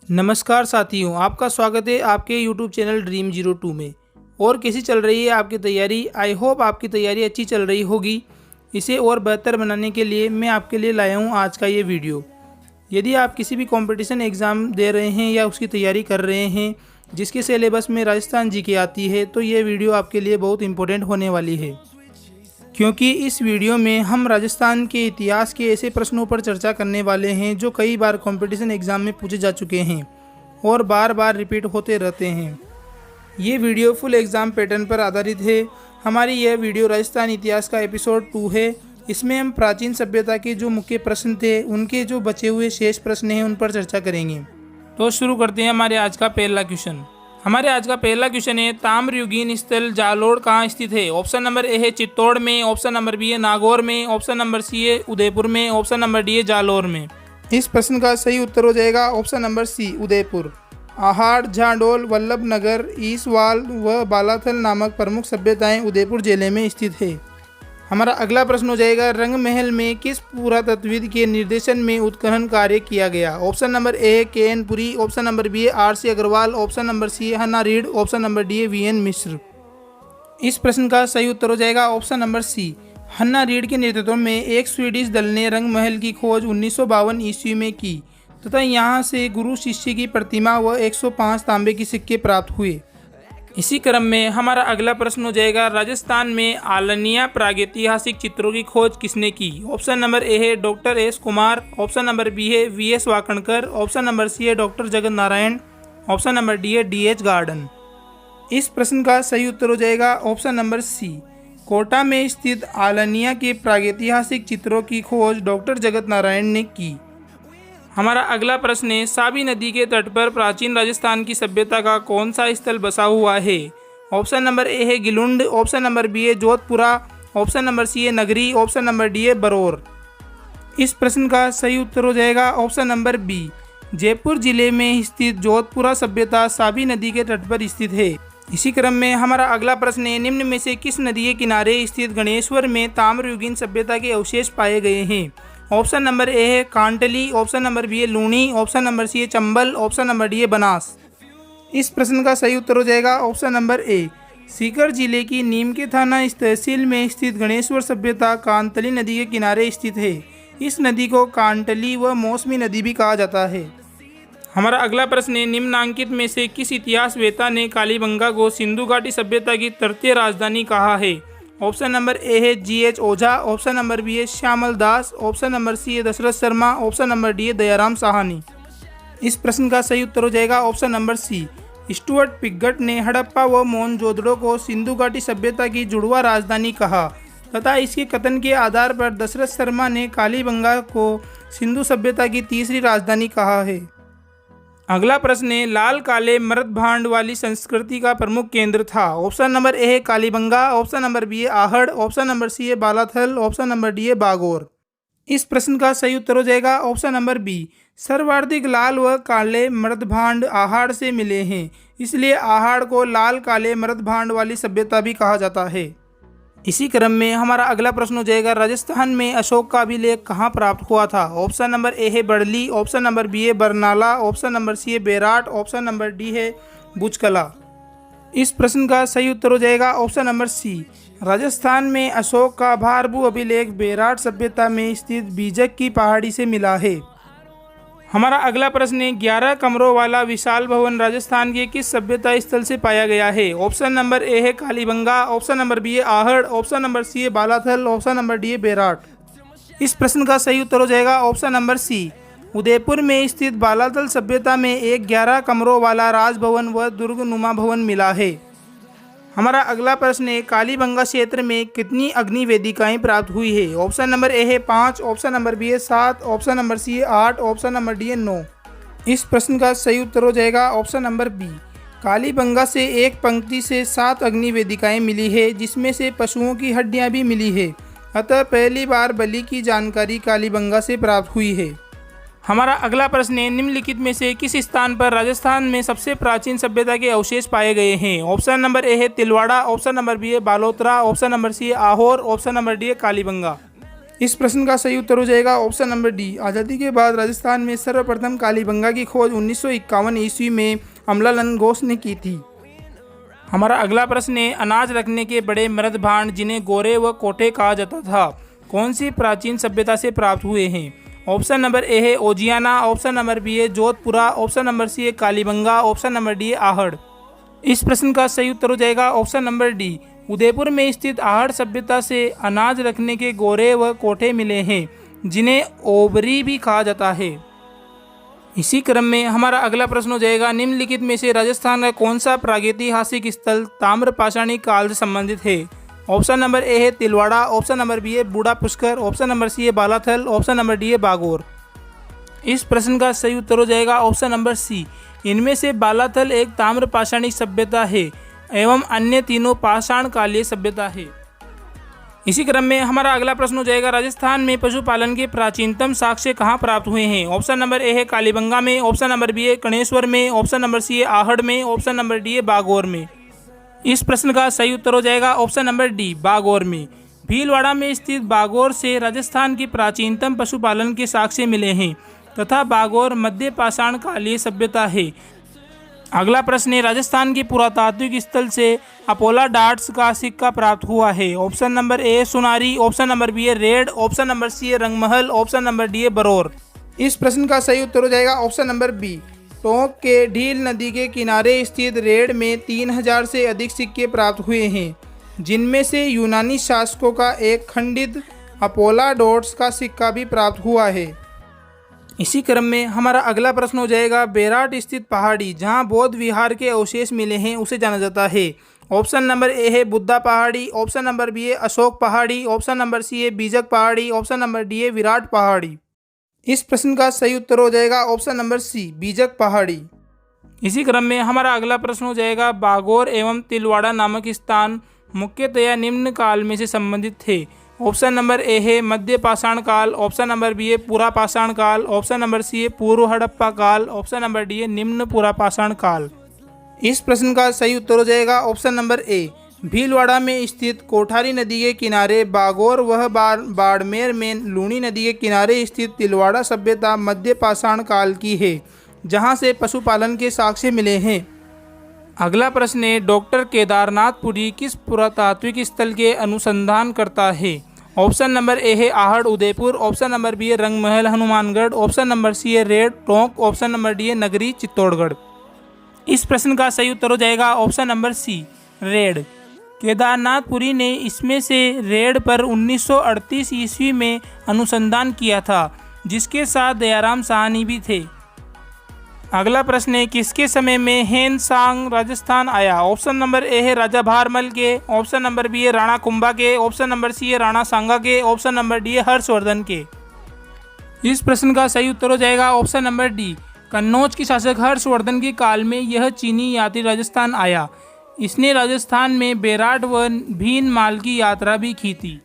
नमस्कार साथियों, आपका स्वागत है आपके YouTube चैनल ड्रीम 02 में। और कैसी चल रही है आपकी तैयारी? आई होप आपकी तैयारी अच्छी चल रही होगी। इसे और बेहतर बनाने के लिए मैं आपके लिए लाया हूँ आज का ये वीडियो। यदि आप किसी भी कंपटीशन एग्ज़ाम दे रहे हैं या उसकी तैयारी कर रहे हैं जिसके सिलेबस में राजस्थान जीके आती है, तो ये वीडियो आपके लिए बहुत इंपॉर्टेंट होने वाली है, क्योंकि इस वीडियो में हम राजस्थान के इतिहास के ऐसे प्रश्नों पर चर्चा करने वाले हैं जो कई बार कंपटीशन एग्ज़ाम में पूछे जा चुके हैं और बार बार रिपीट होते रहते हैं। ये वीडियो फुल एग्ज़ाम पैटर्न पर आधारित है। हमारी यह वीडियो राजस्थान इतिहास का एपिसोड 2 है। इसमें हम प्राचीन सभ्यता के जो मुख्य प्रश्न थे, उनके जो बचे हुए शेष प्रश्न हैं, उन पर चर्चा करेंगे। तो शुरू करते हैं हमारे आज का पहला क्वेश्चन। हमारे आज का पहला क्वेश्चन है, ताम्रयुगीन स्थल जालोर कहाँ स्थित है? ऑप्शन नंबर ए है चित्तौड़ में, ऑप्शन नंबर बी है नागौर में, ऑप्शन नंबर सी है उदयपुर में, ऑप्शन नंबर डी है जालोर में। इस प्रश्न का सही उत्तर हो जाएगा option number C, Udaipur. Ahar, Jhadol, Vallabhnagar, Iswal व बालाथल नामक प्रमुख सभ्यताएं उदयपुर जिले में स्थित है। हमारा अगला प्रश्न हो जाएगा, रंग महल में किस पुरातत्वविद के निर्देशन में उत्खनन कार्य किया गया? ऑप्शन नंबर ए है K. N.. Puri, option number B है R C. Agarwal, option number C है Hanna Rydh, option number D है वी.एन. मिश्र। इस प्रश्न का सही उत्तर हो जाएगा option number C, Hanna Rydh के नेतृत्व में एक स्वीडिश दल ने रंग महल की खोज 1952 ईस्वी में की तथा यहाँ से गुरु शिष्य की प्रतिमा व 105 तांबे के सिक्के प्राप्त हुए। इसी क्रम में हमारा अगला प्रश्न हो जाएगा, राजस्थान में आलनिया प्रागैतिहासिक चित्रों की खोज किसने की? ऑप्शन नंबर ए है doctor S Kumar, option number B है V S. Wakankar, option number C है doctor Jagat Narayan, option number D है डी.एच. गार्डन। इस प्रश्न का सही उत्तर हो जाएगा ऑप्शन नंबर सी, कोटा में स्थित आलनिया के प्रागैतिहासिक चित्रों की खोज डॉक्टर जगत नारायण ने की। हमारा अगला प्रश्न है, साबी नदी के तट पर प्राचीन राजस्थान की सभ्यता का कौन सा स्थल बसा हुआ है? ऑप्शन नंबर ए है गिलुंड, ऑप्शन नंबर बी है जोधपुरा, ऑप्शन नंबर सी है नगरी, ऑप्शन नंबर डी है बरौर। इस प्रश्न का सही उत्तर हो जाएगा ऑप्शन नंबर बी, जयपुर जिले में स्थित जोधपुरा सभ्यता साबी नदी के तट पर स्थित है। इसी क्रम में हमारा अगला प्रश्न है, निम्न में से किस नदी के किनारे स्थित गणेश्वर में ताम्रयुगीन सभ्यता के अवशेष पाए गए हैं? ऑप्शन नंबर ए है कांटली, ऑप्शन नंबर बी है लूणी, ऑप्शन नंबर सी है चंबल, ऑप्शन नंबर डी है बनास। इस प्रश्न का सही उत्तर हो जाएगा ऑप्शन नंबर ए, सीकर जिले की नीम के थाना इस तहसील में स्थित गणेश्वर सभ्यता कांतली नदी के किनारे स्थित है। इस नदी को कांटली व मौसमी नदी भी कहा जाता है। हमारा अगला प्रश्न है, निम्नांकित में से किस इतिहासवेत्ता ने कालीबंगा को सिंधु घाटी सभ्यता की तृतीय राजधानी कहा है? ऑप्शन नंबर ए है GH. Ojha, option number B है Shyamal Das, option number C है Dasharath Sharma, option number D है दयाराम साहनी। इस प्रश्न का सही उत्तर हो जाएगा option number C, Stuart Piggott ने हड़प्पा व मोहनजोदड़ो को सिंधु घाटी सभ्यता की जुड़वा राजधानी कहा तथा इसके कथन के आधार पर दशरथ शर्मा ने कालीबंगा को सिंधु सभ्यता की तीसरी राजधानी कहा है। अगला प्रश्न है, लाल काले मृत भांड वाली संस्कृति का प्रमुख केंद्र था? ऑप्शन नंबर ए है कालीबंगा, ऑप्शन नंबर बी है आहड़, ऑप्शन नंबर सी है बालाथल, ऑप्शन नंबर डी है बागौर। इस प्रश्न का सही उत्तर हो जाएगा ऑप्शन नंबर बी, सर्वाधिक लाल व काले मृत भांड आहड़ से मिले हैं, इसलिए आहड़ को लाल काले मृत भांड वाली सभ्यता भी कहा जाता है। इसी क्रम में हमारा अगला प्रश्न हो जाएगा, राजस्थान में अशोक का अभिलेख कहाँ प्राप्त हुआ था? ऑप्शन नंबर ए है बड़ली, ऑप्शन नंबर बी है बरनाला, ऑप्शन नंबर सी है बेराट, ऑप्शन नंबर डी है बुचकला। इस प्रश्न का सही उत्तर हो जाएगा ऑप्शन नंबर सी, राजस्थान में अशोक का भारभू अभिलेख बेराट सभ्यता में स्थित बीजक की पहाड़ी से मिला है। हमारा अगला प्रश्न है, 11 कमरों वाला विशाल भवन राजस्थान के किस सभ्यता स्थल से पाया गया है? ऑप्शन नंबर ए है कालीबंगा, ऑप्शन नंबर बी है आहड़, ऑप्शन नंबर सी है बालाथल, ऑप्शन नंबर डी है बेराट। इस प्रश्न का सही उत्तर हो जाएगा ऑप्शन नंबर सी, उदयपुर में स्थित बालाथल सभ्यता में एक 11 कमरों वाला राजभवन व दुर्गनुमा भवन मिला है। हमारा अगला प्रश्न है, कालीबंगा क्षेत्र में कितनी अग्नि वेदिकाएं प्राप्त हुई है? ऑप्शन नंबर ए है 5, ऑप्शन नंबर बी है 7, ऑप्शन नंबर सी है 8, ऑप्शन नंबर डी है 9। इस प्रश्न का सही उत्तर हो जाएगा ऑप्शन नंबर बी, कालीबंगा से एक पंक्ति से 7 अग्नि वेदिकाएं मिली है, जिसमें से पशुओं की हड्डियां भी मिली है। अतः पहली बार बलि की जानकारी कालीबंगा से प्राप्त हुई है। हमारा अगला प्रश्न है, निम्नलिखित में से किस स्थान पर राजस्थान में सबसे प्राचीन सभ्यता के अवशेष पाए गए हैं? ऑप्शन नंबर ए है तिलवाड़ा, ऑप्शन नंबर बी है बालोतरा, ऑप्शन नंबर सी है आहोर, ऑप्शन नंबर डी है कालीबंगा। इस प्रश्न का सही उत्तर हो जाएगा ऑप्शन नंबर डी। आज़ादी के बाद राजस्थान में सर्वप्रथम कालीबंगा की खोज 1951 ईस्वी में अमलालन घोष ने की थी। हमारा अगला प्रश्न है, अनाज रखने के बड़े मृद भांड जिन्हें गोरे व कोठे कहा जाता था, कौन सी प्राचीन सभ्यता से प्राप्त हुए हैं? ऑप्शन नंबर ए है ओजियाना, ऑप्शन नंबर बी है जोधपुरा, ऑप्शन नंबर सी है कालीबंगा, ऑप्शन नंबर डी है आहड़। इस प्रश्न का सही उत्तर हो जाएगा ऑप्शन नंबर डी। उदयपुर में स्थित आहड़ सभ्यता से अनाज रखने के गोरे व कोठे मिले हैं, जिन्हें ओबरी भी कहा जाता है। इसी क्रम में हमारा अगला प्रश्न हो जाएगा, निम्नलिखित में से राजस्थान का कौन सा प्रागैतिहासिक स्थल ताम्रपाषाणी काल से संबंधित है? ऑप्शन नंबर ए है तिलवाड़ा, ऑप्शन नंबर बी है बूढ़ा पुष्कर, ऑप्शन नंबर सी है बालाथल, ऑप्शन नंबर डी है बागोर। इस प्रश्न का सही उत्तर हो जाएगा ऑप्शन नंबर सी। इनमें से बालाथल एक ताम्रपाषाणी सभ्यता है एवं अन्य तीनों पाषाण कालीय सभ्यता है। इसी क्रम में हमारा अगला प्रश्न हो जाएगा, राजस्थान में पशुपालन के प्राचीनतम साक्ष्य कहाँ प्राप्त हुए हैं? ऑप्शन नंबर ए है कालीबंगा में, ऑप्शन नंबर बी है कणेश्वर में, ऑप्शन नंबर सी है आहड़ में, ऑप्शन नंबर डी है बागोर में। इस प्रश्न का सही उत्तर हो जाएगा ऑप्शन नंबर डी, बागोर में। भीलवाड़ा में स्थित बागोर से राजस्थान की प्राचीनतम पशुपालन के साक्ष्य मिले हैं तथा बागोर मध्य पाषाण कालीय सभ्यता है। अगला प्रश्न है, राजस्थान के पुरातात्विक स्थल से अपोला डार्ट्स का सिक्का प्राप्त हुआ है। Option number A Sunari, option number B है रेड, ऑप्शन नंबर सी है रंगमहल, ऑप्शन नंबर डी है बरौर। इस प्रश्न का सही उत्तर हो जाएगा ऑप्शन नंबर बी। टोंक के ढील नदी के किनारे स्थित रेड में 3000 से अधिक सिक्के प्राप्त हुए हैं, जिनमें से यूनानी शासकों का एक खंडित अपोला डॉट्स का सिक्का भी प्राप्त हुआ है। इसी क्रम में हमारा अगला प्रश्न हो जाएगा, बेराट स्थित पहाड़ी जहां बौद्ध विहार के अवशेष मिले हैं उसे जाना जाता है। ऑप्शन नंबर ए है बुद्धा पहाड़ी, ऑप्शन नंबर बी है अशोक पहाड़ी, ऑप्शन नंबर सी है बीजक पहाड़ी, ऑप्शन नंबर डी है विराट पहाड़ी। इस प्रश्न का सही उत्तर हो जाएगा ऑप्शन नंबर सी, बीजक पहाड़ी। इसी क्रम में हमारा अगला प्रश्न हो जाएगा, बागोर एवं तिलवाड़ा नामक स्थान मुख्यतया निम्न काल में से संबंधित थे। ऑप्शन नंबर ए है मध्य पाषाण काल, ऑप्शन नंबर बी है पूरा पाषाण काल, ऑप्शन नंबर सी है पूर्व हड़प्पा काल, ऑप्शन नंबर डी है निम्न पूरा पाषाण काल। इस प्रश्न का सही उत्तर हो जाएगा ऑप्शन नंबर ए। भीलवाड़ा में स्थित कोठारी नदी के किनारे बागोर वह बाड़मेर में लूणी नदी के किनारे स्थित तिलवाड़ा सभ्यता मध्य पाषाण काल की है, जहां से पशुपालन के साक्ष्य मिले हैं। अगला प्रश्न है, डॉक्टर केदारनाथपुरी किस पुरातात्विक स्थल के अनुसंधान करता है? ऑप्शन नंबर ए है Ahar Udaipur, option number B है Rangmahal Hanumangarh, option number C है Rairh Tonk, option number D है नगरी चित्तौड़गढ़। इस प्रश्न का सही उत्तर हो जाएगा ऑप्शन नंबर सी, रेड। केदारनाथपुरी ने इसमें से रेड पर 1938 ईस्वी में अनुसंधान किया था, जिसके साथ दयाराम साहनी भी थे। अगला प्रश्न है, किसके समय में हेनसांग राजस्थान आया? ऑप्शन नंबर ए है राजा भारमल के, ऑप्शन नंबर बी है राणा कुंभा के, ऑप्शन नंबर सी है राणा सांगा के, ऑप्शन नंबर डी है हर्षवर्धन के। इस प्रश्न का सही उत्तर हो जाएगा ऑप्शन नंबर डी, कन्नौज के शासक हर्षवर्धन के काल में यह चीनी यात्री राजस्थान आया। इसने राजस्थान में बेराट व भीनमाल की यात्रा भी की थी।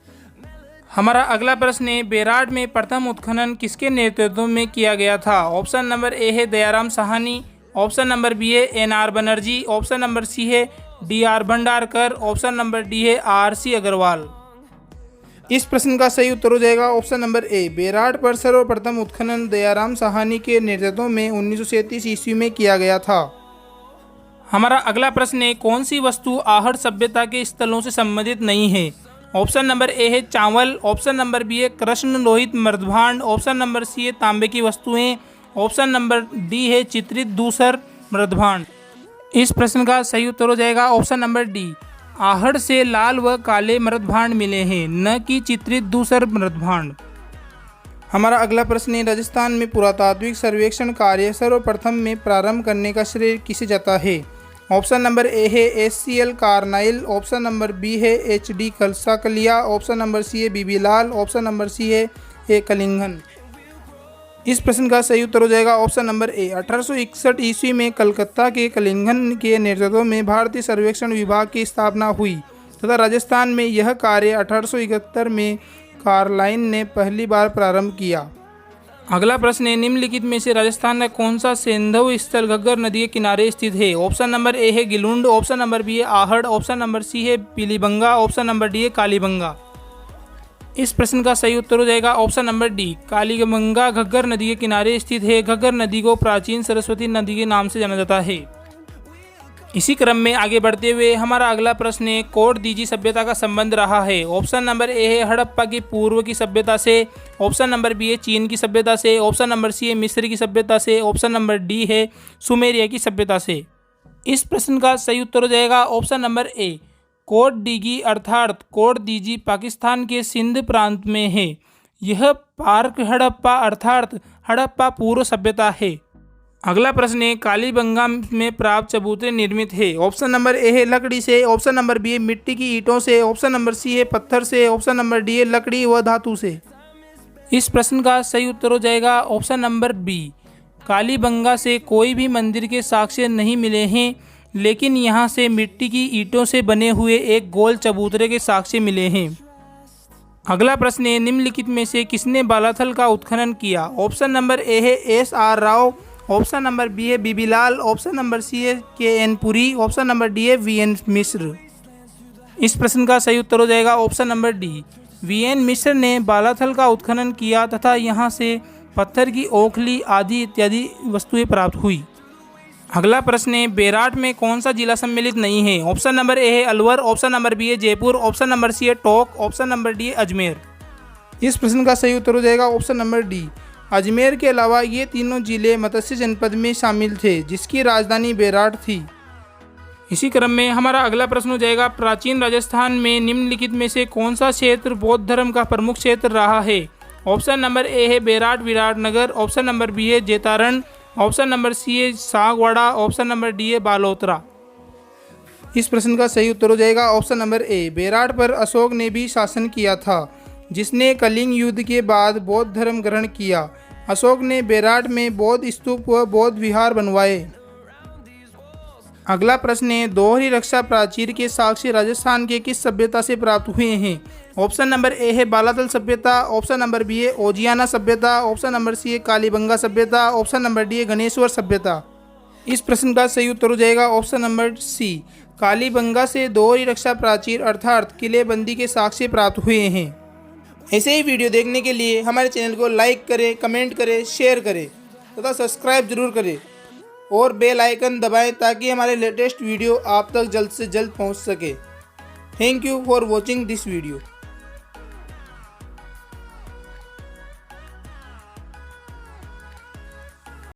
हमारा अगला प्रश्न है, बेराट में प्रथम उत्खनन किसके नेतृत्व में किया गया था? ऑप्शन नंबर ए है Dayaram Sahni, option number B है N R. Banerjee, option number C है D R. Bhandarkar, option number D है आर.सी. अग्रवाल। इस प्रश्न का सही उत्तर हो जाएगा ऑप्शन नंबर ए। बेराट पर सर्वप्रथम उत्खनन दयाराम साहनी के नेतृत्व में 1937 ईस्वी में किया गया था। हमारा अगला प्रश्न है, कौन सी वस्तु आहड़ सभ्यता के स्थलों से संबंधित नहीं है? ऑप्शन नंबर ए है चावल, ऑप्शन नंबर बी है कृष्ण लोहित मृदभांड, ऑप्शन नंबर सी है तांबे की वस्तुएं, ऑप्शन नंबर डी है चित्रित दूसर मृदभांड। इस प्रश्न का सही उत्तर हो जाएगा ऑप्शन नंबर डी। आहड़ से लाल व काले मृदभांड मिले हैं, न कि चित्रित दूसर मृदभांड। हमारा अगला प्रश्न है, राजस्थान में पुरातात्विक सर्वेक्षण कार्य सर्वप्रथम में प्रारंभ करने का श्रेय किसे जाता है? ऑप्शन नंबर ए है एस.सी.एल. कार्नाइल, ऑप्शन नंबर बी है एच.डी. कलसाकलिया, ऑप्शन नंबर सी है बीबी लाल, ऑप्शन नंबर सी है ए कलिंगन। इस प्रश्न का सही उत्तर हो जाएगा ऑप्शन नंबर ए। 1861 ईस्वी में कलकत्ता के कलिंगन के नेतृत्व में भारतीय सर्वेक्षण विभाग की स्थापना हुई तथा राजस्थान में यह कार्य 1871 में कार्लाइन ने पहली बार प्रारंभ किया। अगला प्रश्न है, निम्नलिखित में से राजस्थान का कौन सा सैंधव स्थल घग्गर नदी के किनारे स्थित है? ऑप्शन नंबर ए है गिलुंड, ऑप्शन नंबर बी है आहड़, ऑप्शन नंबर सी है पीलीबंगा, ऑप्शन नंबर डी है कालीबंगा। इस प्रश्न का सही उत्तर हो जाएगा option number D, Kaliganga Ghaggar नदी के किनारे स्थित है। घग्गर नदी को प्राचीन सरस्वती नदी के नाम से जाना जाता है। इसी क्रम में आगे बढ़ते हुए हमारा अगला प्रश्न है, कोट दीजी सभ्यता का संबंध रहा है। ऑप्शन नंबर ए है हड़प्पा की पूर्व की सभ्यता से, ऑप्शन नंबर बी है चीन की सभ्यता से, ऑप्शन नंबर सी है मिस्र की सभ्यता से, ऑप्शन नंबर डी है सुमेरिया की सभ्यता से। इस प्रश्न का सही उत्तर हो जाएगा ऑप्शन नंबर ए, कोट डीगी अर्थात कोट दीजी पाकिस्तान के सिंध प्रांत में है। यह पार्क हड़प्पा अर्थात हड़प्पा पूर्व सभ्यता है। अगला प्रश्न है, कालीबंगा में प्राप्त चबूतरे निर्मित है। ऑप्शन नंबर ए है लकड़ी से, ऑप्शन नंबर बी है मिट्टी की ईंटों से, ऑप्शन नंबर सी है पत्थर से, ऑप्शन नंबर डी है लकड़ी व धातु से। इस प्रश्न का सही उत्तर हो जाएगा ऑप्शन नंबर बी, कालीबंगा से कोई भी मंदिर के साक्ष्य नहीं मिले हैं, लेकिन यहाँ से मिट्टी की ईंटों से बने हुए एक गोल चबूतरे के साक्ष्य मिले हैं। अगला प्रश्न है, निम्नलिखित में से किसने बालाथल का उत्खनन किया। ऑप्शन नंबर ए है SR. Rao, option number B है बीबीलाल, ऑप्शन नंबर सी है K. N.. Puri, option number D है वी.एन. मिश्र। इस प्रश्न का सही उत्तर हो जाएगा option number D, VN. Mishra ने बालाथल का उत्खनन किया तथा यहाँ से पत्थर की ओखली आदि इत्यादि वस्तुएं प्राप्त हुई। अगला प्रश्न है, बेराट में कौन सा जिला सम्मिलित नहीं है। ऑप्शन नंबर ए है अलवर, ऑप्शन नंबर बी है जयपुर, ऑप्शन नंबर सी है टोंक, ऑप्शन नंबर डी है अजमेर। इस प्रश्न का सही उत्तर हो जाएगा ऑप्शन नंबर डी, अजमेर के अलावा ये तीनों जिले मत्स्य जनपद में शामिल थे, जिसकी राजधानी बेराट थी। इसी क्रम में हमारा अगला प्रश्न हो जाएगा, प्राचीन राजस्थान में निम्नलिखित में से कौन सा क्षेत्र बौद्ध धर्म का प्रमुख क्षेत्र रहा है। ऑप्शन नंबर ए है बेराट विराटनगर, ऑप्शन नंबर बी है जेतारण, ऑप्शन नंबर सी है सागवाड़ा, ऑप्शन नंबर डी है बालोतरा। इस प्रश्न का सही उत्तर हो जाएगा ऑप्शन नंबर ए, बेराट पर अशोक ने भी शासन किया था, जिसने कलिंग युद्ध के बाद बौद्ध धर्म ग्रहण किया। अशोक ने बेराट में बौद्ध स्तूप व बौद्ध विहार बनवाए। अगला प्रश्न है, दोहरी रक्षा प्राचीर के साक्ष्य राजस्थान के किस सभ्यता से प्राप्त हुए हैं। ऑप्शन नंबर ए है बालातल सभ्यता, ऑप्शन नंबर बी है ओजियाना सभ्यता, ऑप्शन नंबर सी है कालीबंगा सभ्यता, ऑप्शन नंबर डी है गणेश्वर सभ्यता। इस प्रश्न का सही उत्तर हो जाएगा ऑप्शन नंबर सी, कालीबंगा से दोहरी रक्षा प्राचीर अर्थात किलेबंदी के साक्ष्य प्राप्त हुए हैं। ऐसे ही वीडियो देखने के लिए हमारे चैनल को लाइक करें, कमेंट करें, शेयर करें तथा सब्सक्राइब जरूर करें और बेल आइकन दबाएं ताकि हमारे लेटेस्ट वीडियो आप तक जल्द से जल्द पहुंच सके। Thank you for watching this video.